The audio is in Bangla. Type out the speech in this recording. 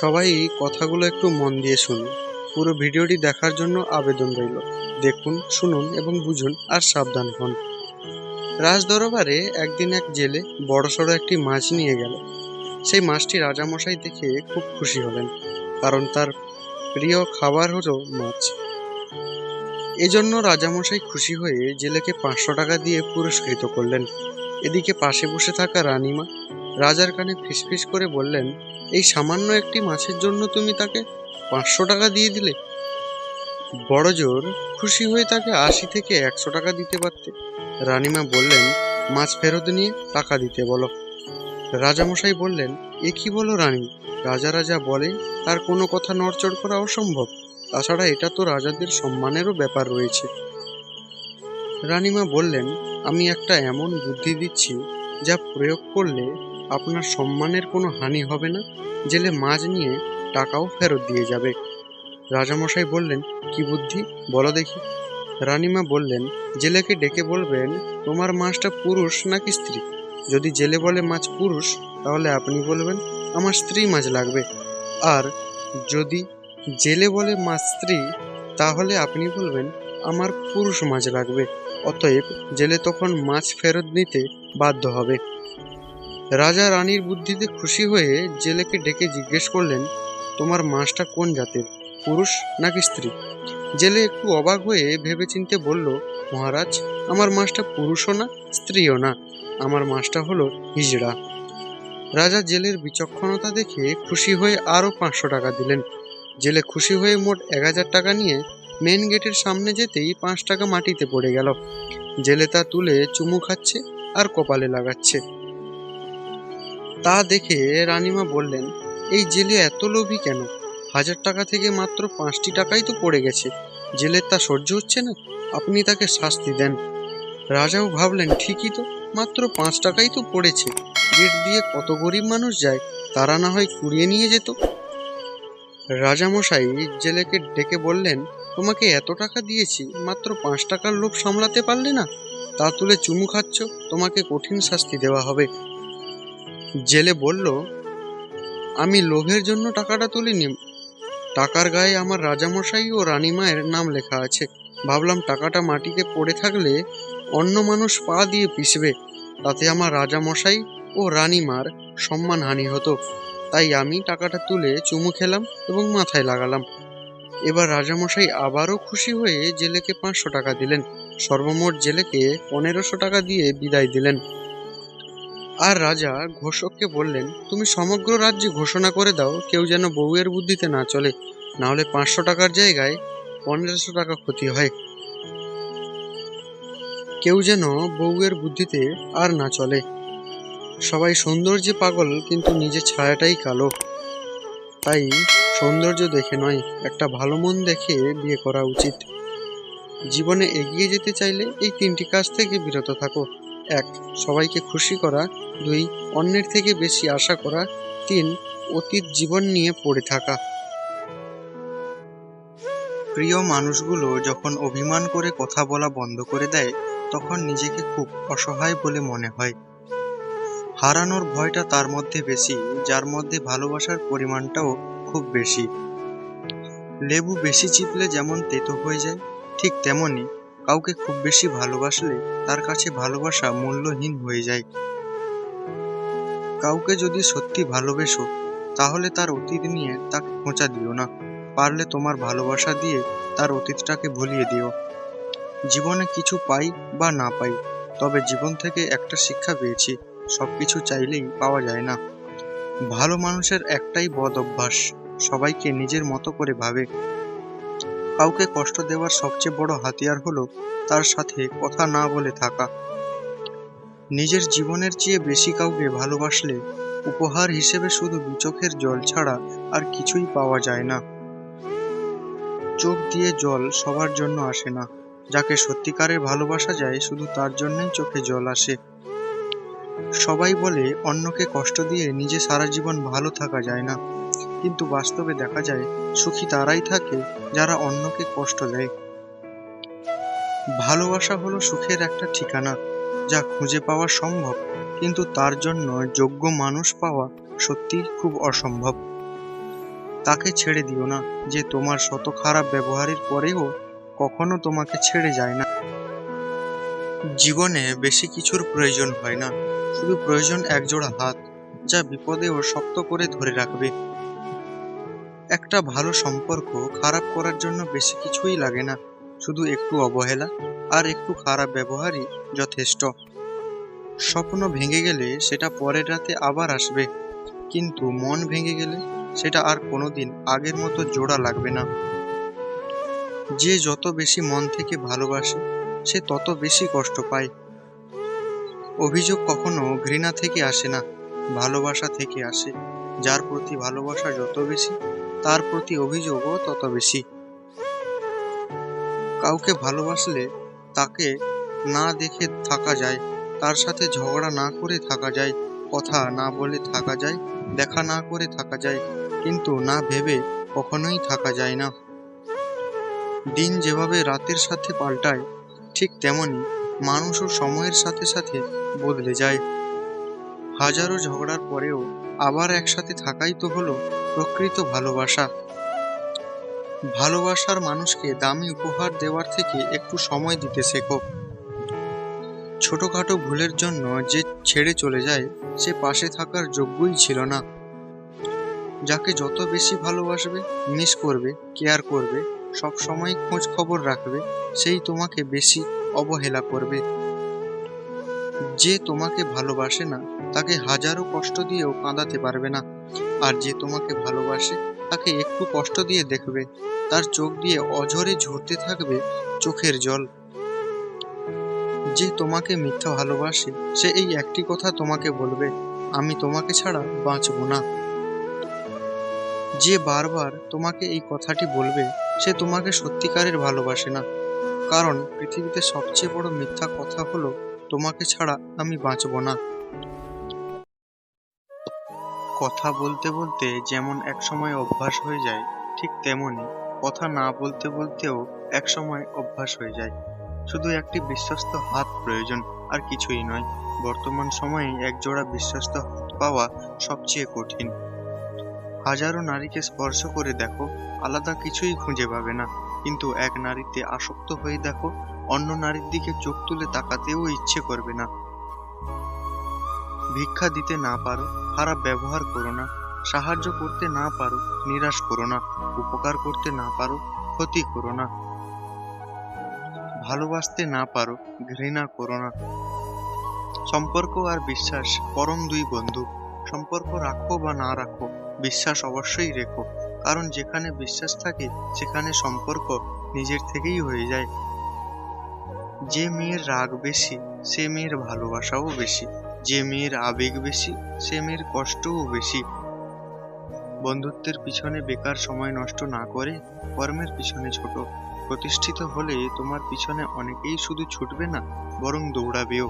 সবাই কথাগুলো একটু মন দিয়ে শুনুন। পুরো ভিডিওটি দেখার জন্য আবেদন রইল। দেখুন, শুনুন এবং বুঝুন, আর সাবধান হন। রাজদরবারে একদিন এক জেলে বড়সড় একটি মাছ নিয়ে গেল। সেই মাছটি রাজামশাই দেখে খুব খুশি হলেন, কারণ তার প্রিয় খাবার হলো মাছ। এজন্য রাজামশাই খুশি হয়ে জেলেকে 500 টাকা দিয়ে পুরস্কৃত করলেন। এদিকে পাশে বসে থাকা রানীমা রাজার কানে ফিসফিস করে বললেন, এই সামান্য একটি মাছের জন্য তুমি তাকে 500 টাকা দিয়ে দিলে। বড়জোর খুশি হয়ে তাকে 80 থেকে 100 টাকা দিতে পারতে। রানীমা বললেন, মাছ ফেরত নিয়ে টাকা দিতে বলো। রাজামশাই বললেন, এ কি বলো রানী, রাজা রাজা বলে তার কোনো কথা নড়চড় করা অসম্ভব। তাছাড়া এটা তো রাজাদের সম্মানেরও ব্যাপার রয়েছে। রানীমা বললেন, আমি একটা এমন বুদ্ধি দিচ্ছি যা প্রয়োগ করলে আপনার সম্মানের কোনো হানি হবে না, জেলে মাছ নিয়ে টাকাও ফেরত দিয়ে যাবে। রাজামশাই বললেন, কি বুদ্ধি বলো দেখি। রানীমা বললেন, জেলেকে ডেকে বলবেন, তোমার মাছটা পুরুষ নাকি স্ত্রী। যদি জেলে বলে মাছ পুরুষ, তাহলে আপনি বলবেন, আমার স্ত্রী মাছ লাগবে। আর যদি জেলে বলে মাছ স্ত্রী, তাহলে আপনি বলবেন, আমার পুরুষ মাছ লাগবে। অতএব জেলে তখন মাছ ফেরত নিতে বাধ্য হবে। রাজা রানীর বুদ্ধিতে খুশি হয়ে জেলেকে ডেকে জিজ্ঞেস করলেন, তোমার মাছটা কোন জাতের, পুরুষ নাকি স্ত্রী। জেলে একটু অবাক হয়ে ভেবেচিন্তে বলল, মহারাজ, আমার মাছটা পুরুষও না, স্ত্রীও না, আমার মাছটা হলো হিজড়া। রাজা জেলের বিচক্ষণতা দেখে খুশি হয়ে আরো 500 টাকা দিলেন। জেলে খুশি হয়ে মোট 1000 টাকা নিয়ে মেন গেটের সামনে যেতেই 5 টাকা মাটিতে পড়ে গেল। জেলে তা তুলে চুমু খাচ্ছে আর কপালে লাগাচ্ছে। তা দেখে রানীমা বললেন, এই জেলে এত লোভী কেন, 1000 টাকা থেকে মাত্র 5টি টাকাই তো পড়ে গেছে, জেলের তা সহ্য হচ্ছে না, আপনি তাকে শাস্তি দেন। রাজাও ভাবলেন, ঠিকই তো, মাত্র 5 টাকাই তো পড়েছে, গেট দিয়ে কত গরিব মানুষ যায়, তারা না হয় কুড়িয়ে নিয়ে যেত। রাজামশাই জেলেকে ডেকে বললেন, তোমাকে এত টাকা দিয়েছি, মাত্র 5 টাকার লোভ সামলাতে পারলে না, তা তুলে চুমু খাচ্ছ, তোমাকে কঠিন শাস্তি দেওয়া হবে। জেলে বলল, আমি লোভের জন্য টাকাটা তুলিনি, টাকার গায়ে আমার রাজামশাই ও রানীমায়ের নাম লেখা আছে। ভাবলাম টাকাটা মাটিতে পড়ে থাকলে অন্য মানুষ পা দিয়ে পিষবে, তাতে আমার রাজামশাই ও রানীমার সম্মানহানি হতো, তাই আমি টাকাটা তুলে চুমু খেলাম এবং মাথায় লাগালাম। এবার রাজামশাই আবারও খুশি হয়ে জেলেকে 500 টাকা দিলেন। সর্বমোট জেলেকে 1500 টাকা দিয়ে বিদায় দিলেন। আর রাজা ঘোষককে বললেন, তুমি সমগ্র রাজ্যে ঘোষণা করে দাও, কেউ যেন বউয়ের বুদ্ধিতে না চলে, না হলে 500 টাকার জায়গায় 1500 টাকা ক্ষতি হয়। কেউ যেন বউয়ের বুদ্ধিতে আর না চলে। সবাই সৌন্দর্যে পাগল, কিন্তু নিজের ছায়াটাই কালো। তাই সৌন্দর্য দেখে নয়, একটা ভালো মন দেখে বিয়ে করা উচিত। জীবনে এগিয়ে যেতে চাইলে এই 3টি কাজ থেকে বিরত থাকো। 1. সবাইকে খুশি করা। 2. অন্যের থেকে বেশি আশা করা। 3. অতীত জীবন নিয়ে পড়ে থাকা। প্রিয় মানুষগুলো যখন অভিমান করে কথা বলা বন্ধ করে দেয়, তখন নিজেকে খুব অসহায় বলে মনে হয়। হারানোর ভয়টা তার মধ্যে বেশি, যার মধ্যে ভালোবাসার পরিমাণটাও খুব বেশি। লেবু বেশি চিপলে যেমন তেতো হয়ে যায়, ঠিক তেমনি কাউকে খুব বেশি ভালোবাসলে তার কাছে ভালোবাসা মূল্যহীন হয়ে যায়। কাউকে যদি সত্যি ভালোবেসো, তাহলে তার অতীত নিয়ে তাকে খোঁচা দিও না, পারলে তোমার ভালোবাসা দিয়ে তার অতীতটাকে ভুলিয়ে দিও। জীবনে কিছু পাই বা না পাই, তবে জীবন থেকে একটা শিক্ষা পেয়েছি, সবকিছু চাইলেই পাওয়া যায় না। ভালো মানুষের একটাই বদ অভ্যাস, সবাইকে নিজের মতো করে ভাবে। কাউকে কষ্ট দেওয়ার সবচেয়ে বড় হাতিয়ার হলো তার সাথে কথা না বলে থাকা। নিজের জীবনের চেয়ে বেশি কাউকে ভালোবাসলে উপহার হিসেবে শুধু চোখের জল ছাড়া আর কিছুই পাওয়া যায় না। চোখ দিয়ে জল সবার জন্য আসে না, যাকে সত্যিকারের ভালোবাসা যায় শুধু তার জন্যই চোখে জল আসে। সবাই বলে অন্যকে কষ্ট দিয়ে নিজে সারা জীবন ভালো থাকা যায় না, কিন্তু বাস্তবে দেখা যায় সুখী তারাই থাকে যারা অন্যকে কষ্ট দেয়। ভালোবাসা হলো সুখের একটা ঠিকানা, যা খুঁজে পাওয়া সম্ভব, কিন্তু তার জন্য যোগ্য মানুষ পাওয়া সত্যিই খুব অসম্ভব। তাকে ছেড়ে দিও না, যে তোমার শত খারাপ ব্যবহারের পরেও কখনো তোমাকে ছেড়ে যায় না। জীবনে বেশি কিছুর প্রয়োজন হয় না, শুধু প্রয়োজন একজোড়া হাত, যা বিপদেও শক্ত করে ধরে রাখবে। একটা ভালো সম্পর্ক খারাপ করার জন্য বেশি কিছুই লাগে না, শুধু একটু অবহেলা আর একটু খারাপ ব্যবহারই যথেষ্ট। স্বপ্ন ভেঙে গেলে সেটা পরের রাতে আবার আসবে, কিন্তু মন ভেঙে গেলে সেটা আর কোনোদিন আগের মতো জোড়া লাগবে না। যে যত বেশি মন থেকে ভালোবাসে সে তত বেশি কষ্ট পায়। অভিযোগ কখনো ঘৃণা থেকে আসে না, ভালোবাসা থেকে আসে। যার প্রতি ভালোবাসা যত বেশি, তার প্রতি অভিযোগও তত বেশি। কাউকে ভালোবাসলে তাকে না দেখে থাকা যায়, তার সাথে ঝগড়া না করে থাকা যায়, কথা না বলে থাকা যায়, দেখা না করে থাকা যায়, কিন্তু না ভেবে কখনোই থাকা যায় না। দিন যেভাবে রাতের সাথে পাল্টায়, ঠিক তেমনি মানুষও সময়ের সাথে সাথে বদলে যায়। হাজারো ঝগড়ার পরেও আবার একসাথে থাকাই তো হলো প্রকৃত ভালোবাসা। ভালোবাসার মানুষকে দামি উপহার দেওয়ার থেকে একটু সময় দিতে শেখো। ছোটখাটো ভুলের জন্য যে ছেড়ে চলে যায় সে পাশে থাকার যোগ্যই ছিল না। যাকে যত বেশি ভালোবাসবে, মিস করবে, কেয়ার করবে, সব সময় খোঁজ খবর রাখবে, সেই তোমাকে বেশি অবহেলা করবে। যে তোমাকে ভালোবাসে না তাকে হাজারো কষ্ট দিয়েও কাঁদাতে পারবে না, আর যে তোমাকে ভালোবাসে তাকে একটু কষ্ট দিয়ে দেখবে, তার চোখ দিয়ে অঝরে ঝরতে থাকবে চোখের জল। যে তোমাকে মিথ্যা ভালোবাসে সে এই একটি কথা তোমাকে বলবে, আমি তোমাকে ছাড়া বাঁচব না। যে বারবার তোমাকে এই কথাটি বলবে সে তোমাকে সত্যিকারের ভালোবাসে না, কারণ পৃথিবীতে সবচেয়ে বড় মিথ্যা কথা হলো তোমাকে ছাড়া আমি বাঁচব না। কথা বলতে বলতে যেমন একসময় অভ্যাস হয়ে যায়, ঠিক তেমনি কথা না বলতে বলতেও একসময় অভ্যাস হয়ে যায়। শুধু একটি বিশ্বস্ত হাত প্রয়োজন, আর কিছুই নয়। বর্তমান সময়ে একজোড়া বিশ্বস্ত হাত পাওয়া সবচেয়ে কঠিন। হাজারো নারীকে স্পর্শ করে দেখো, আলাদা কিছুই খুঁজে পাবে না, কিন্তু এক নারীতে আসক্ত হয়ে দেখো, অন্য নারীর দিকে চোখ তুলে তাকাতেও ইচ্ছে করবে না। ভিক্ষা দিতে না পারো, খারাপ ব্যবহার করো না। সাহায্য করতে না পারো, নিরাশ করো না। উপকার করতে না পারো, ক্ষতি করো না। ভালোবাসতে না পারো, ঘৃণা করো না। সম্পর্ক আর বিশ্বাস পরম দুই বন্ধু। সম্পর্ক রাখো বা না রাখো, বিশ্বাস অবশ্যই রেখো, কারণ যেখানে বিশ্বাস থাকে সেখানে সম্পর্ক নিজের থেকেই হয়ে যায়। যে মেয়ের রাগ বেশি সে মেয়ের ভালোবাসাও বেশি, যে মেয়ের আবেগ বেশি সে মেয়ের কষ্টও বেশি। বন্ধুত্বের পিছনে বেকার সময় নষ্ট না করে কর্মের পিছনে ছোটো। প্রতিষ্ঠিত হলে তোমার পিছনে অনেকেই শুধু ছুটবে না, বরং দৌড়াবেও।